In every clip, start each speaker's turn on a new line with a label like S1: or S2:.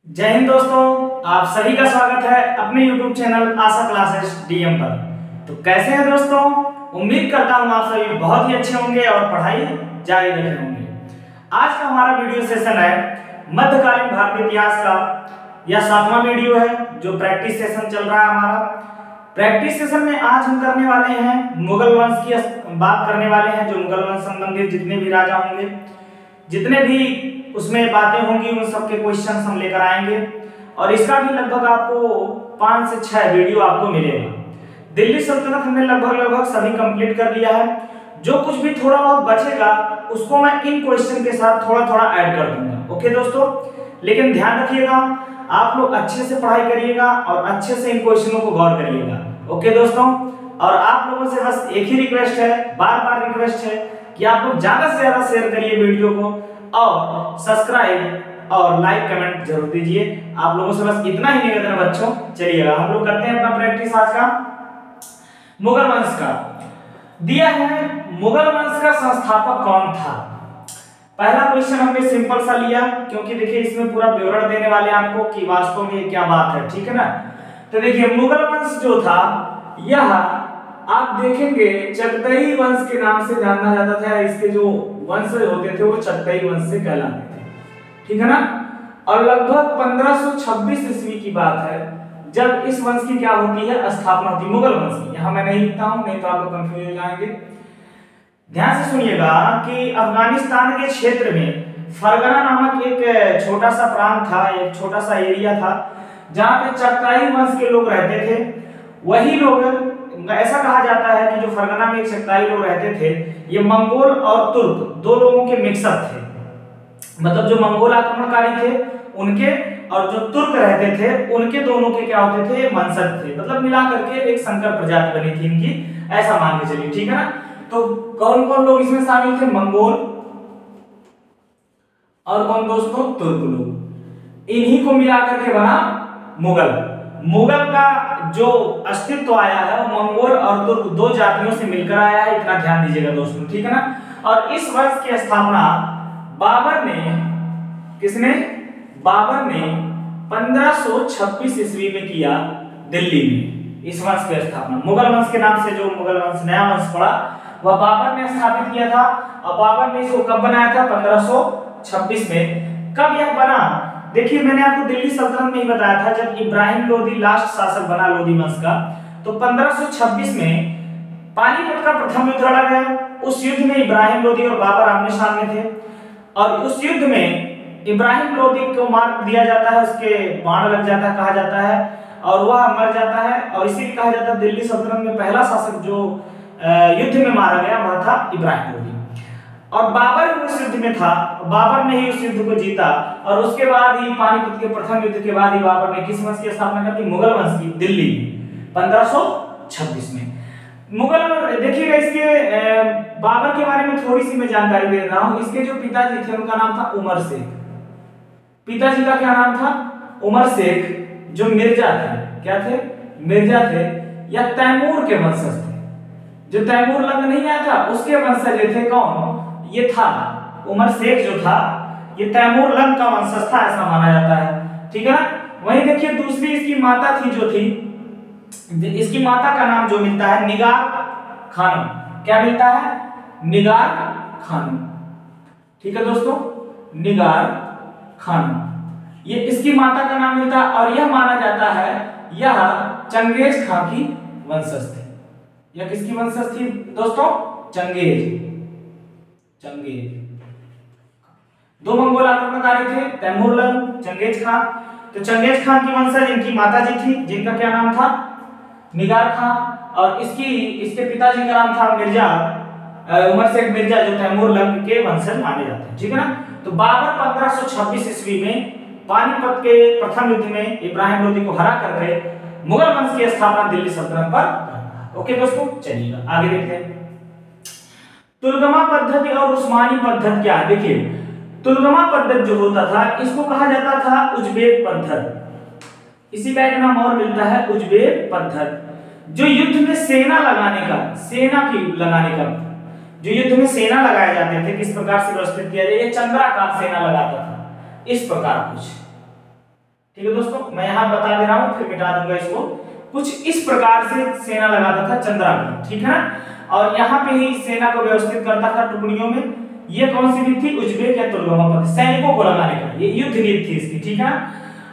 S1: जय हिंद दोस्तों, आप सभी का स्वागत है अपने YouTube चैनल आशा क्लासेस डीएम पर। तो कैसे हैं दोस्तों? उम्मीद करता हूं आप सभी बहुत ही अच्छे होंगे और पढ़ाई जारी रखे होंगे। आज का हमारा वीडियो सेशन है मध्यकालीन भारतीय इतिहास का। यह 7वां वीडियो है जो प्रैक्टिस सेशन चल रहा है हमारा। प्रैक्टिस सेशन में आज हम करने वाले हैं मुगल वंश की बात करने वाले हैं। जो मुगल वंश संबंधित जितने भी राजा होंगे, जितने भी उसमें बातें होंगी, उन सब के क्वेश्चंस हम लेकर आएंगे और इसका भी लगभग आपको 5 से 6 वीडियो आपको मिलेगा। दिल्ली सल्तनत हमने लगभग सभी कंप्लीट कर लिया है। जो कुछ भी थोड़ा बहुत बचेगा उसको मैं इन क्वेश्चन के साथ थोड़ा ऐड कर दूंगा। ओके दोस्तों, लेकिन ध्यान रखिएगा, आप लोग अच्छे से पढ़ाई करिएगा और अच्छे से इन क्वेश्चनों को गौर करिएगा। ओके दोस्तों, और आप लोगों से बस एक ही रिक्वेस्ट है, बार रिक्वेस्ट है कि आप लोग ज्यादा से ज्यादा शेयर करिए वीडियो को और सब्सक्राइब और लाइक कमेंट जरूर दीजिए। आप लोगों से बस इतना ही निवेदन है बच्चों। चलिएगा हम लोग करते हैं अपना प्रैक्टिस आज का। मुगल वंश का दिया है, मुगल वंश का संस्थापक कौन था? पहला क्वेश्चन हमने सिंपल सा लिया क्योंकि देखिए इसमें पूरा विवरण देने वाले आपको कि वास्तव में क्या बात है, ठीक है ना। तो देखिए मुगल वंश जो था यह आप देखेंगे चगतई वंश के नाम से जाना जाता था। इसके जो वंश होते थे वो चगतई वंश से कहलाते थे, ठीक है ना। और लगभग 1526 ईस्वी की बात है जब इस वंश की क्या होती है, स्थापना होती है मुगल वंश की। यहाँ मैं नहीं लिखता हूँ, नहीं तो आप लोग कंफ्यूज हो जाएंगे। ध्यान से सुनिएगा कि अफगानिस्तान के क्षेत्र में फरगना नामक एक छोटा सा प्रांत था, एक छोटा सा एरिया था जहाँ पे चगताई वंश के लोग रहते थे। वही लोग, ऐसा कहा जाता है कि जो फरगना में एक चगताई लोग रहते थे, ये मंगोल और तुर्क दो लोगों के मिक्सअप थे। मतलब जो मंगोल आक्रमणकारी थे उनके और जो तुर्क रहते थे उनके दोनों के क्या होते थे, वंशज थे। मतलब मिला करके एक संकर प्रजाति बनी थी इनकी, ऐसा मान के चलिए, ठीक है ना। तो कौन कौन लोग इसमें शामिल थे? मंगोल और कौन दोस्तों, तुर्क लोग। इन्हीं को मिला करके बना मुगल। मुगल का जो अस्तित्व आया है वो मंगोल और तुर्क दो जातियों से मिलकर आया है, इतना ध्यान दीजिएगा दोस्तों, ठीक है ना। और इस वंश की स्थापना बाबर ने, किसने? बाबर ने 1526 ईस्वी में किया दिल्ली में। इस वंश की स्थापना मुगल वंश के नाम से, जो मुगल वंश नया वंश पड़ा, वह बाबर ने स्थापित किया था। और बाबर ने इसको कब बनाया था? 1526 में। कब यह बना? देखिए मैंने आपको दिल्ली सल्तनत में ही बताया था जब इब्राहिम लोदी लास्ट शासक बना लोदी वंश का, तो 1526 में पानीपत का प्रथम युद्ध लड़ा गया। उस युद्ध में इब्राहिम लोदी और बाबर आमने सामने थे और उस युद्ध में इब्राहिम लोदी को मार दिया जाता है, उसके बाण लग जाता है कहा जाता है, और वह मर जाता है। और इसीलिए कहा जाता है दिल्ली सल्तनत में पहला शासक जो युद्ध में मारा गया वह था इब्राहिम लोदी। और बाबर उस युद्ध में था, बाबर ने ही उस युद्ध को जीता। और उसके बाद ही पानीपत के प्रथम युद्ध के बाद ही बाबर ने किस वंश की स्थापना कर दी? मुगल वंश की, दिल्ली में 1526 में। मुगल, देखिएगा इसके बाबर के बारे में थोड़ी सी मैं जानकारी दे रहा हूं। इसके जो पिताजी थे उनका नाम था उमर शेख। पिताजी का क्या नाम था? उमर शेख, जो मिर्जा थे। क्या थे? मिर्जा थे या तैमूर के वंशज थे। जो तैमूर लंग नहीं आया था उसके वंशज थे। कौन ये था? उमर शेख जो था ये तैमूर लंग का वंशज था, ऐसा माना जाता है, ठीक है ना। वहीं देखिए दूसरी इसकी माता थी, जो थी, इसकी माता का नाम जो मिलता है निगार खानम। क्या मिलता है? निगार खानम, ठीक है दोस्तों, निगार खानम, ये इसकी माता का नाम मिलता है। और यह माना जाता है यह चंगेज खां की वंशज थे। यह किसकी वंशज थी दोस्तों? चंगेज। दो मंगोल आक्रमणकारी थे, तैमूर लंग, चंगेज खां। तो चंगेज खां की वंशज इनकी माताजी थी जिनका क्या नाम था? निगार खां। और इसके पिताजी का नाम था मिर्जा, उमर शेख मिर्जा, जो तैमूर लंग के वंशज माने जाते हैं, ठीक है ना। तो बाबर 1526 ईस्वी में पानीपत के प्रथम युद्ध में इब्राहिम लोदी को हरा करके मुगल वंश की स्थापना दिल्ली सल्तनत पर। ओके दोस्तों, चलिएगा आगे देखते हैं। तुलगमा पद्धति और उस्मानी पद्धति क्या है? देखिए तुलगमा पद्धति जो होता था इसको कहा जाता था उज्बेक पद्धति। इसी का एक नाम और मिलता है उज्बेक पद्धति। जो युद्ध में सेना लगाने का, जो युद्ध में सेना लगाए जाते थे, किस प्रकार से व्यवस्थित किया जाए? ये चंद्राकार सेना लगाता था, इस प्रकार कुछ, ठीक है दोस्तों, मैं यहाँ बता दे रहा हूँ, फिर मिटा दूंगा इसको। कुछ इस प्रकार से सेना लगाता था चंद्राकर, ठीक है ना, और यहाँ पे ही सेना को व्यवस्थित करता था टुकड़ियों में। ये कौन सी नीति थी? उज्बेक या तुर्गमा पद्धति, सैनिकों को लगाने का ये युद्ध नीति थी इसकी, ठीक है।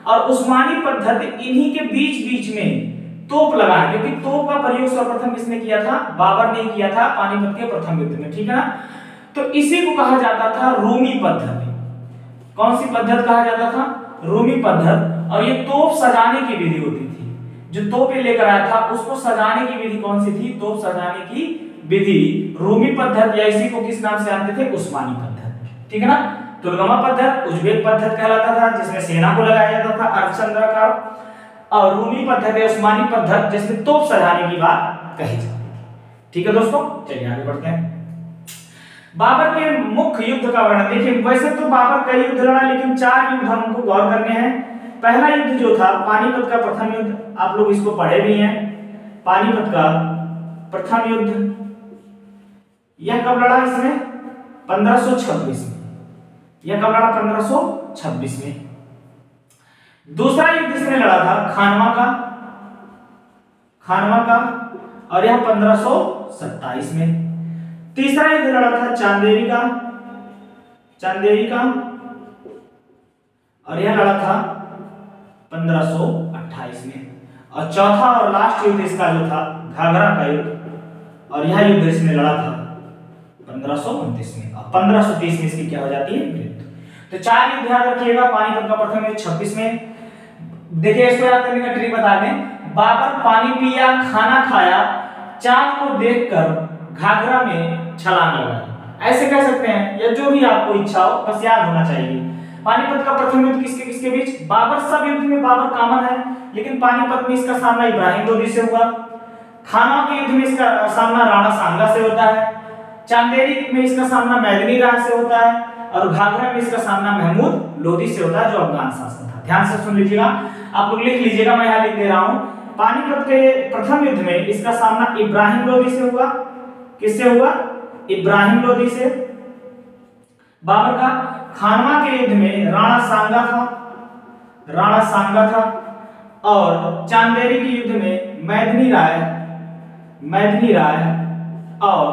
S1: और उस्मानी पद्धति इन्हीं के बीच बीच में तोप लगाया, क्योंकि तोप का प्रयोग सर्वप्रथम किसने किया था? बाबर ने किया था पानीपत के प्रथम युद्ध में, ठीक है ना। तो इसी को कहा जाता था रूमी पद्धति। कौन सी पद्धति कहा जाता था? रूमी पद्धति। और ये तोप सजाने की विधि होती थी, जो तोप लेकर आया था उसको सजाने की विधि कौन सी थी? तोप सजाने की विधि रूमी पद्धति, या इसी को किस नाम से जानते थे? उस्मानी पद्धति, ठीक है ना। तुर्गमा पद्धति उज्बेक पद्धति कहलाता था, जिसमें सेना को लगाया जाता था अर्धचंद्राकार, और रूमी पद्धति उस्मानी पद्धति जिसमें तोप सजाने की बात कही जाती थी, ठीक है दोस्तों। चलिए आगे बढ़ते हैं। बाबर के मुख्य युद्ध का वर्णन देखिए। वैसे तो बाबर कई युद्ध लड़ा, लेकिन 4 युद्ध हमको गौर करने हैं। पहला युद्ध जो था पानीपत का प्रथम युद्ध, आप लोग इसको पढ़े भी हैं। पानीपत का प्रथम युद्ध यह कब लड़ा? इसमें 1526 में। यह कब लड़ा? 1526 में। दूसरा युद्ध इसने लड़ा था खानवा का, और यह 1527 में। तीसरा युद्ध लड़ा था चांदेरी का, और यह लड़ा था 1528 में। और चौथा और लास्ट युद्ध इसका जो था घाघरा का युद्ध, और यह युद्ध इसने लड़ा था 1529 में। और 1530 में इसकी क्या हो जाती है? मृत्यु। तो 4 युद्ध याद रखिएगा। पानीपत का प्रथम युद्ध 26 में। देखिए इसको याद करने का ट्रिक बता दें। बाबर पानी पिया, खाना खाया, चांद को देखकर घाघरा में छलांग लगाई, ऐसे कह सकते हैं, या जो भी आपको इच्छा हो, बस याद होना चाहिए। पानीपत का प्रथम युद्ध किसके किसके बीच? बाबर, सब युद्ध में बाबर कॉमन है, लेकिन पानीपत में इसका सामना इब्राहिम लोदी से हुआ। खानवा के युद्ध में इसका सामना राणा सांगा से होता है। चांदेरी में इसका सामना मैदनी राय से होता है, और घाघरा में इसका सामना महमूद लोदी से होता है, जो अफगान शासक था। ध्यान से सुन लीजिएगा, आप लोग लिख लीजिएगा, मैं यहाँ लिख दे रहा हूँ। पानीपत के प्रथम युद्ध में इसका सामना इब्राहिम लोदी से हुआ। किससे हुआ? इब्राहिम लोदी से। बाबर का खानवा के युद्ध में राणा सांगा था, और चांदेरी के युद्ध में मैदनी राय, और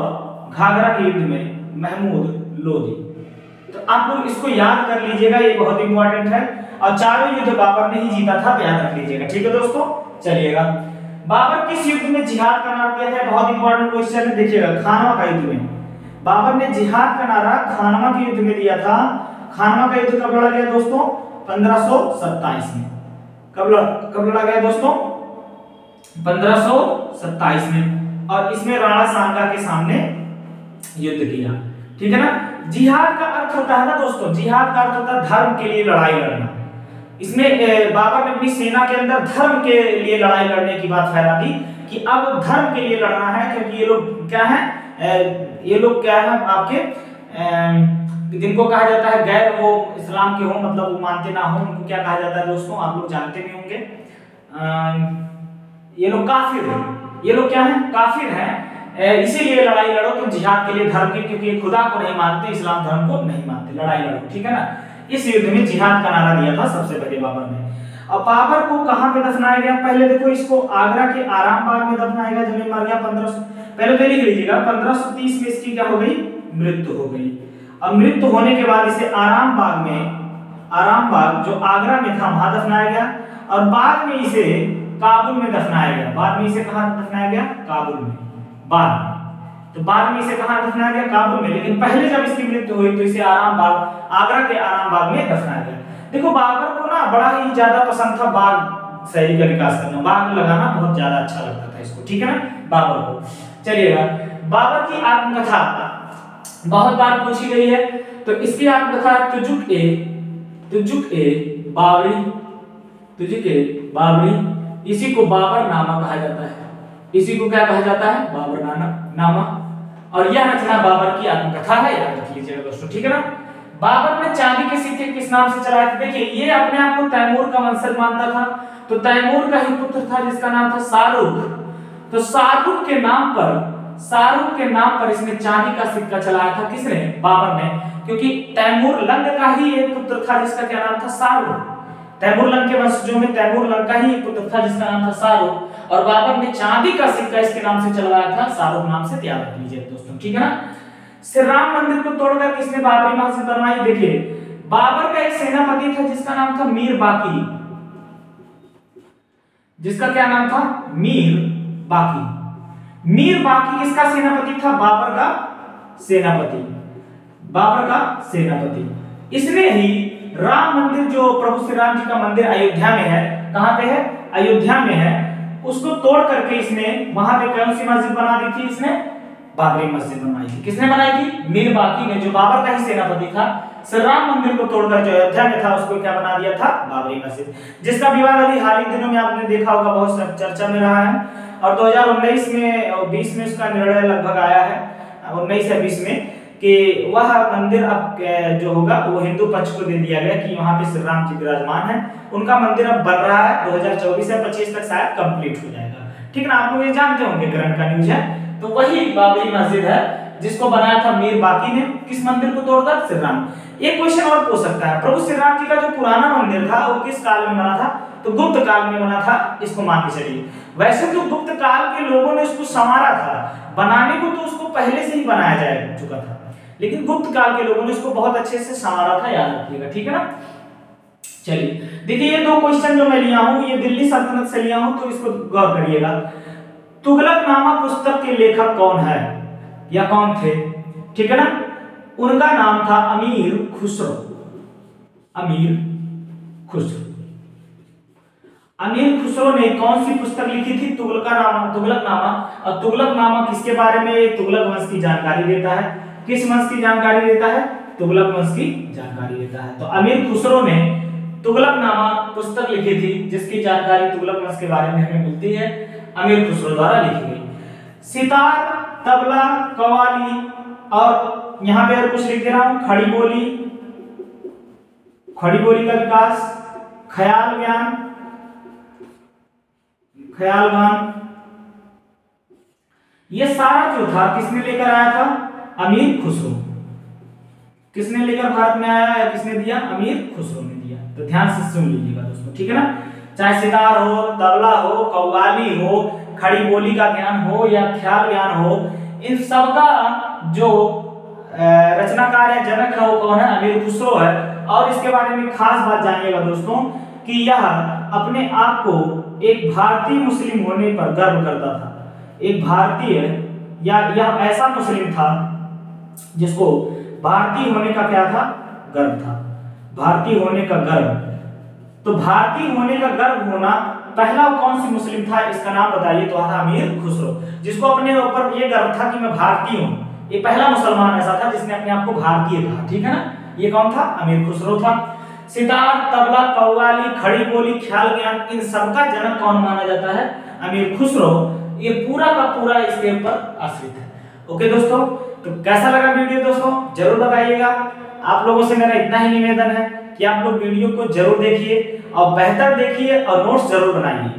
S1: घाघरा के युद्ध में महमूद लोदी। तो आप लोग इसको याद कर लीजिएगा, ये बहुत इंपॉर्टेंट है। और चारों युद्ध बाबर ने ही जीता था, याद रख लीजिएगा, ठीक है दोस्तों। चलिएगा, बाबर किस युद्ध में जिहाद का नारा दिया था? बहुत इंपॉर्टेंट क्वेश्चन है, देखिएगा। खानवा का युद्ध में बाबर ने जिहाद का नारा खानवा के युद्ध में दिया था। खानवा का युद्ध कब लड़ा गया दोस्तों? 1527 में। कब लड़ा गया दोस्तों? 1527 में। और इसमें राणा सांगा के सामने युद्ध किया, ठीक है ना। जिहाद का अर्थ होता है ना दोस्तों, जिहाद का अर्थ होता है धर्म के लिए लड़ाई लड़ना। इसमें बाबर ने अपनी सेना के अंदर धर्म के लिए लड़ाई लड़ने की बात फैला दी कि अब धर्म के लिए लड़ना है, क्योंकि ये लोग क्या है? आपके जिनको कहा जाता है गैर, वो इस्लाम के हो, मतलब वो मानते ना हो, उनको क्या कहा जाता है दोस्तों? आप लोग जानते भी होंगे। ये लोग काफिर हैं। ये लोग क्या हैं? काफिर हैं। इसीलिए लड़ाई लड़ो तुम जिहाद के लिए धर्म की, क्योंकि ये खुदा को नहीं मानते, इस्लाम धर्म को नहीं मानते, लड़ाई लड़ो, ठीक है ना। इस युद्ध में जिहाद का नारा दिया था सबसे पहले बाबर ने। और बाबर को कहां पे दफनाया गया? पहले देखो, इसको आगरा के आराम बाग में दफनाया गया, जब ये मर गया 1500, पहले तो लिख लीजिएगा, 1530 में इसकी क्या हो गई? मृत्यु हो गई। और मृत्यु होने के बाद इसे आराम बाग जो आगरा में था वहां दफनाया गया, और बाद में इसे काबुल में दफनाया गया। बाद में इसे कहां दफनाया गया? काबुल में। बाद में इसे कहां दफनाया गया? काबुल में। लेकिन पहले जब इसकी मृत्यु हुई तो इसे आगरा के आराम बाग में दफनाया गया। देखो, बाबर को ना बड़ा ही ज्यादा पसंद था बाग शैली का विकास करना, बाग लगाना बहुत ज्यादा अच्छा लगता था इसको, ठीक है ना, बाबर को। चलिएगा, बाबर की आत्मकथा बहुत बार पूछी गई है, तो इसकी आत्मकथा तुजुक ए बाबरी, इसी को बाबर नामा कहा जाता है। इसी को क्या कहा जाता है? बाबर नामा। और यह रचना बाबर की आत्मकथा है, याद रख लीजिएगा दोस्तों, ठीक है ना। बाबर ने चांदी के सिक्के किस नाम से चलाए थे? देखिए, ये अपने आप को तैमूर का वंशज मानता था, तो तैमूर का ही पुत्र था जिसका नाम था शाहरुख। तो शाहरुख के नाम पर इसने चांदी का सिक्का चलाया था। किसने? बाबर ने, क्योंकि तैमूर लंग का ही एक पुत्र था जिसका क्या नाम था? शाहरुख। तैमूरलंग के वंशजों में तैमूरलंग का ही पुत्र था जिसका नाम था शाहरुख, और बाबर ने चांदी का सिक्का इसके नाम से चलवाया था, शाहरुख नाम से याद रख लीजिए दोस्तों, ठीक है ना। श्री राम मंदिर को तोड़कर किसने बाबरी मस्जिद बनवाई? देखिए बाबर का एक सेनापति था जिसका नाम था मीर बाकी, जिसका क्या नाम था? मीर बाकी। मीर बाकी किसका सेनापति था? बाबर का सेनापति, बाबर का सेनापति। इसने ही राम मंदिर, जो प्रभु श्री राम जी का मंदिर अयोध्या में है, कहां पे है? अयोध्या में है, उसको तोड़ करके इसने वहां पे कौन सी मस्जिद बना दी थी? इसने बाबरी मस्जिद बनवाई थी। किसने बनाई थी? मीर बाकी ने, जो बाबर का ही सेनापति था। श्री राम मंदिर को तोड़कर जो अयोध्या में था उसको क्या बना दिया था? बाबरी मस्जिद, जिसका विवाद अभी हाल ही दिनों में आपने देखा होगा, बहुत चर्चा में रहा है। और 2019 में और 20 में उसका निर्णय लगभग आया है, 19 या 20 में, कि वह मंदिर अब जो होगा वो हिंदू पक्ष को दे दिया गया कि वहां पे श्री राम जी विराजमान है। उनका मंदिर अब बन रहा है, 2024 या 25 तक शायद कंप्लीट हो जाएगा, ठीक ना। आप लोग ये जानते होंगे, करंट का न्यूज है। तो वही बाबरी मस्जिद है जिसको बनाया था मीर बाकी ने, किस मंदिर को तोड़कर? श्री राम। एक क्वेश्चन और पूछ सकता है, प्रभु श्री राम जी का जो पुराना मंदिर था वो किस काल में बना था? तो गुप्त काल में बना था, इसको मान के चलिए। वैसे तो गुप्त काल के लोगों ने उसको संवारा था, बनाने को तो उसको पहले से ही बनाया जा चुका था, लेकिन गुप्त काल के लोगों ने इसको बहुत अच्छे से संवारा था, याद रखिएगा, ठीक है ना। चलिए देखिए, ये दो क्वेश्चन जो मैं लिया हूं ये दिल्ली सल्तनत से लिया हूं, तो इसको गौर करिएगा। तुगलकनामा पुस्तक के लेखक कौन है या कौन थे? ठीक है ना। उनका नाम था अमीर खुसरो, अमीर खुसरो। अमीर खुसरो ने कौन सी पुस्तक लिखी थी? तुगलकनामा। और तुगलकनामा किसके बारे में? तुगलक वंश की जानकारी देता है। किस वंश की जानकारी देता है? तुगलक वंश की जानकारी देता है। तो अमीर खुसरो ने तुगलकनामा पुस्तक लिखी थी जिसकी जानकारी तुगलक वंश के बारे में हमें मिलती है, अमीर खुसरो द्वारा लिखी गई। सितार, तबला, कव्वाली, और यहां पे और कुछ लिख दे रहा हूं, खड़ी बोली, खड़ी बोली का विकास, ख्याल ज्ञान, ख्याल गान, ये सारा जो था किसने लेकर आया था? अमीर खुसरो। किसने लेकर भारत में आया या किसने दिया? अमीर खुसरो ने दिया। तो ध्यान से सुन लीजिएगा दोस्तों, ठीक है ना। चाहे सितार हो, तबला हो, कव्वाली हो, खड़ी बोली का ज्ञान हो या ख्याल ज्ञान हो, इन सब का जो रचनाकार या जनक है वो कौन है? अमीर खुसरो है। और इसके बारे में खास बात जानिएगा दोस्तों कि यह अपने आप को एक भारतीय मुस्लिम होने पर गर्व करता था। एक भारतीय या यह ऐसा मुस्लिम था जिसको भारतीय होने का क्या था? गर्व था, भारतीय होने का गर्व। तो भारतीय होने का गर्व होना, पहला कौन सी मुस्लिम था? इसका नाम बताइए। तो था अमीर खुसरो, जिसको अपने ऊपर ये गर्व था कि मैं भारतीय हूं। ये पहला मुसलमान ऐसा था जिसने अपने आप को भारतीय कहा, ठीक है ना। ये कौन था? अमीर खुसरो था। सितार, तबला, कव्वाली, खड़ी बोली, ख्याल ज्ञान, इन सबका जनक कौन माना जाता है? अमीर खुसरो। ये पूरा का पूरा इसके ऊपर आश्रित है। ओके दोस्तों, तो कैसा लगा वीडियो दोस्तों जरूर बताइएगा। आप लोगों से मेरा इतना ही निवेदन है कि आप लोग वीडियो को जरूर देखिए और बेहतर देखिए और नोट्स जरूर बनाइए,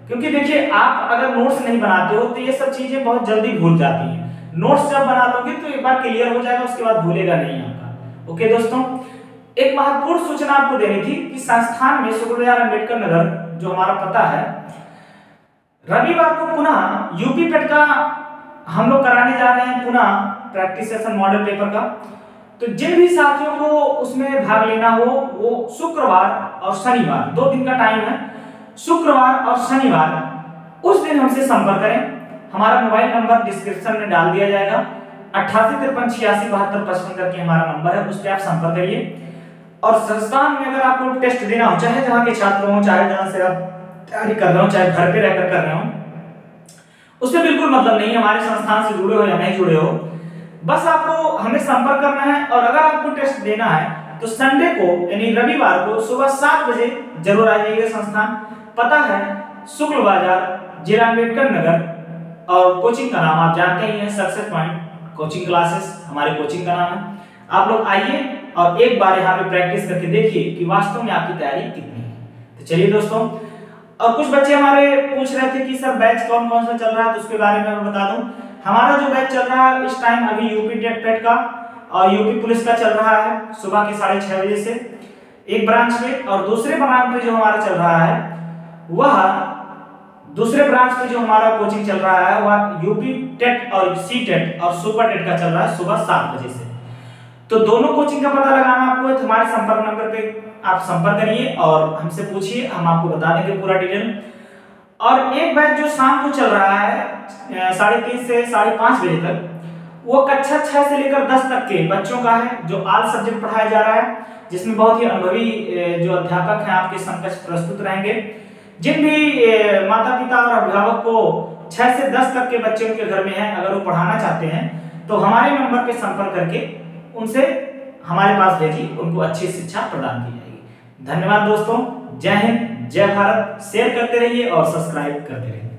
S1: क्योंकि देखिए आप अगर नोट्स नहीं बनाते हो तो ये सब चीजें बहुत जल्दी भूल जाती हैं। नोट्स जब बना लोगे तो एक बार क्लियर हो जाएगा, उसके बाद भूलेगा नहीं आपका। ओके दोस्तों, एक महत्वपूर्ण सूचना आपको देनी थी कि संस्थान में शुक्रविहार अम्बेडकर नगर जो हमारा पता है, रविवार को पुनः यूपी पेट का हम लोग कराने जा रहे हैं, पुनः प्रैक्टिस सेशन मॉडल पेपर का। तो जिन भी साथियों को उसमें भाग लेना हो वो शुक्रवार और शनिवार 2 दिन का टाइम है, शुक्रवार और शनिवार उस दिन हमसे संपर्क करें। हमारा मोबाइल नंबर डिस्क्रिप्शन में डाल दिया जाएगा, 8853867255 करके हमारा नंबर है, उस पर आप संपर्क करिए। और संस्थान में अगर आपको टेस्ट देना हो, चाहे जहाँ के छात्र हो, चाहे जहाँ से आप तैयारी कर रहे हो, चाहे घर पे रहकर कर रहे हो, उससे बिल्कुल मतलब नहीं हमारे संस्थान से जुड़े हो या नहीं जुड़े हो, बस आपको हमें संपर्क करना है। और अगर आपको टेस्ट देना है तो संडे को यानी रविवार को सुबह 7 बजे जरूर आ जाइएगा संस्थान। पता है शुक्ल बाजार, जिला अम्बेडकर नगर, और कोचिंग का नाम आप जानते ही हैं, सक्सेस पॉइंट कोचिंग क्लासेस हमारे कोचिंग का नाम है। आप लोग आइए और एक बार यहाँ पे प्रैक्टिस करके देखिए कि वास्तव में आपकी तैयारी कितनी है। तो चलिए दोस्तों, और कुछ बच्चे हमारे पूछ रहे थे कि सर बैच कौन कौन सा चल रहा है, तो उसके बारे में मैं बता दूं। हमारा जो बैच चल रहा है इस टाइम अभी यूपी टेट का और यूपी पुलिस का चल रहा है सुबह के 6:30 बजे से। एक ब्रांच पे, और दूसरे ब्रांच पे जो हमारा चल रहा है वह दूसरे ब्रांच पे जो हमारा कोचिंग चल रहा है वह यूपी टेट और सी टेट और सुपर टेट का चल रहा है सुबह 7 बजे से। तो दोनों कोचिंग का पता लगाना आपको है तो हमारे संपर्क नंबर पे आप संपर्क करिए और हमसे पूछिए, हम आपको बता देंगे पूरा डिटेल। और एक बैच जो शाम को चल रहा है 3:30 से 5:30 बजे तक, वो कक्षा 6 से लेकर 10 तक के बच्चों का है, जो ऑल सब्जेक्ट पढ़ाया जा रहा है, जिसमें बहुत ही अनुभवी जो अध्यापक हैं आपके समक्ष प्रस्तुत रहेंगे। जिन भी माता पिता और अभिभावक को 6 से 10 तक के बच्चे उनके घर में हैं, अगर वो पढ़ाना चाहते हैं तो हमारे नंबर पे संपर्क करके उनसे हमारे पास भेजिए, उनको अच्छी शिक्षा प्रदान की जाएगी। धन्यवाद दोस्तों, जय हिंद, जय भारत। शेयर करते रहिए और सब्सक्राइब करते रहिए।